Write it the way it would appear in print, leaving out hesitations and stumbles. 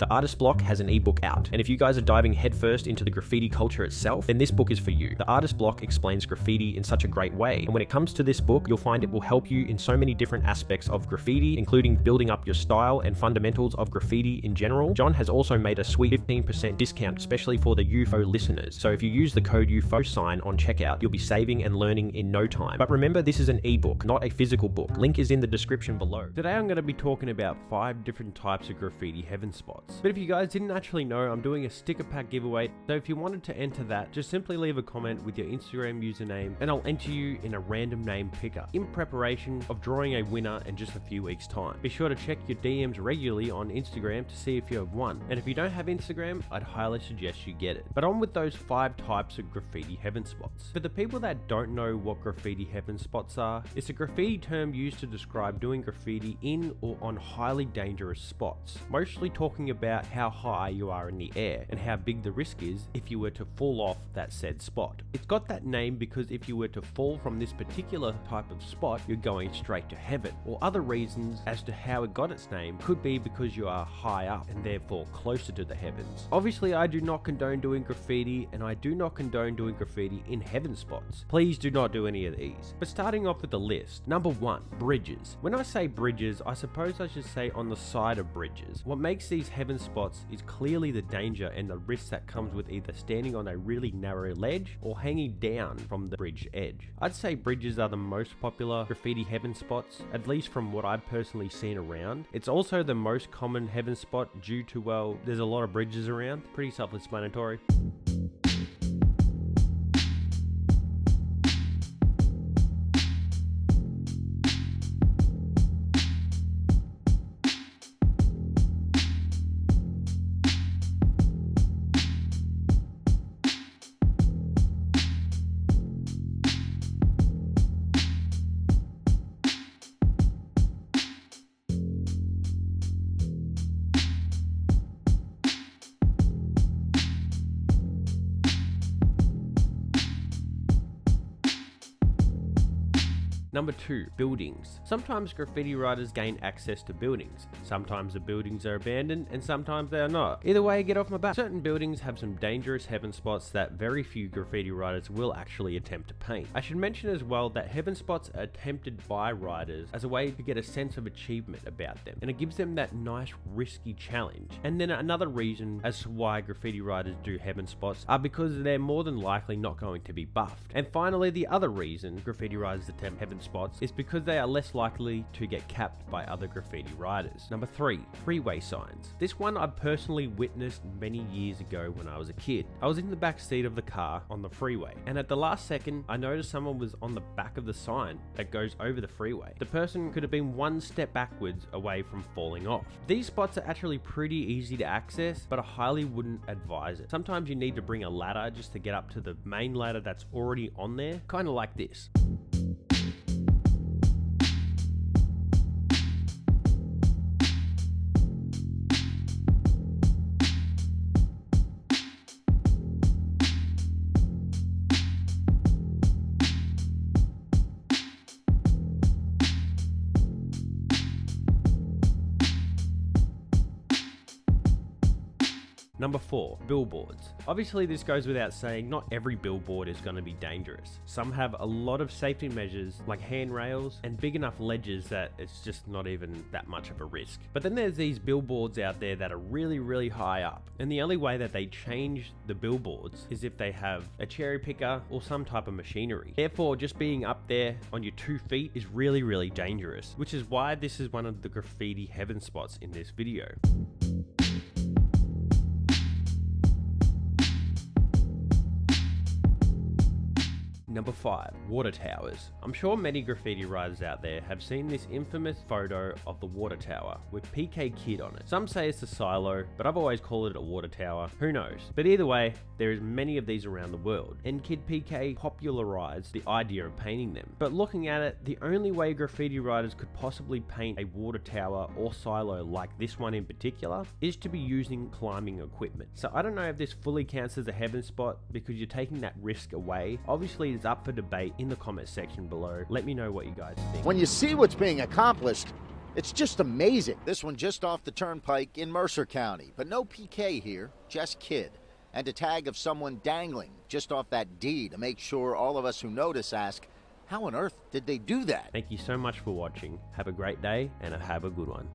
The Artist Block has an ebook out, and if you guys are diving headfirst into the graffiti culture itself, then this book is for you. The Artist Block explains graffiti in such a great way, and when it comes to this book, you'll find it will help you in so many different aspects of graffiti, including building up your style and fundamentals of graffiti in general. John has also made a sweet 15% discount, especially for the Youfo listeners. So if you use the code Youfo sign on checkout, you'll be saving and learning in no time. But remember, this is an ebook, not a physical book. Link is in the description below. Today I'm going to be talking about 5 different types of graffiti heaven spots. But if you guys didn't actually know, I'm doing a sticker pack giveaway, so if you wanted to enter that, just simply leave a comment with your Instagram username and I'll enter you in a random name picker in preparation of drawing a winner in just a few weeks time. Be sure to check your DMs regularly on Instagram to see if you have won, and if you don't have Instagram, I'd highly suggest you get it. But on with those 5 types of graffiti heaven spots. For the people that don't know what graffiti heaven spots are, it's a graffiti term used to describe doing graffiti in or on highly dangerous spots, mostly talking about how high you are in the air and how big the risk is if you were to fall off that said spot. It's got that name because if you were to fall from this particular type of spot, you're going straight to heaven, or other reasons as to how it got its name could be because you are high up and therefore closer to the heavens. Obviously, I do not condone doing graffiti, and I do not condone doing graffiti in heaven spots. Please do not do any of these. But starting off with the list, number 1, bridges. When I say bridges, I suppose I should say on the side of bridges. What makes these heaven spots is clearly the danger and the risk that comes with either standing on a really narrow ledge or hanging down from the bridge edge. I'd say bridges are the most popular graffiti heaven spots, at least from what I've personally seen around. It's also the most common heaven spot due to, well, there's a lot of bridges around. Pretty self-explanatory. Number 2, buildings. Sometimes graffiti writers gain access to buildings. Sometimes the buildings are abandoned and sometimes they are not. Either way, get off my back. Certain buildings have some dangerous heaven spots that very few graffiti writers will actually attempt to paint. I should mention as well that heaven spots are attempted by writers as a way to get a sense of achievement about them, and it gives them that nice risky challenge. And then another reason as to why graffiti writers do heaven spots are because they're more than likely not going to be buffed. And finally, the other reason graffiti writers attempt heaven spots is because they are less likely to get capped by other graffiti writers. Number 3, freeway signs. This one I personally witnessed many years ago when I was a kid. I was in the back seat of the car on the freeway, and at the last second, I noticed someone was on the back of the sign that goes over the freeway. The person could have been one step backwards away from falling off. These spots are actually pretty easy to access, but I highly wouldn't advise it. Sometimes you need to bring a ladder just to get up to the main ladder that's already on there, kind of like this. Number 4, billboards. Obviously this goes without saying, not every billboard is going to be dangerous. Some have a lot of safety measures like handrails and big enough ledges that it's just not even that much of a risk. But then there's these billboards out there that are really high up, and the only way that they change the billboards is if they have a cherry picker or some type of machinery. Therefore, just being up there on your 2 feet is really dangerous, which is why this is one of the graffiti heaven spots in this video. Number 5, water towers. I'm sure many graffiti writers out there have seen this infamous photo of the water tower with PK Kid on it. Some say it's a silo, but I've always called it a water tower. Who knows? But either way, there is many of these around the world, and Kid PK popularized the idea of painting them. But looking at it, the only way graffiti writers could possibly paint a water tower or silo like this one in particular is to be using climbing equipment. So I don't know if this fully counts as a heaven spot because you're taking that risk away. Obviously, it's up for debate in the comment section below. Let me know what you guys think. When you see what's being accomplished, It's just amazing. This one just off the turnpike in Mercer County, but no PK here, just kid. And a tag of someone dangling just off that D to make sure all of us who notice ask, how on earth did they do that? Thank you so much for watching. Have a great day and have a good one.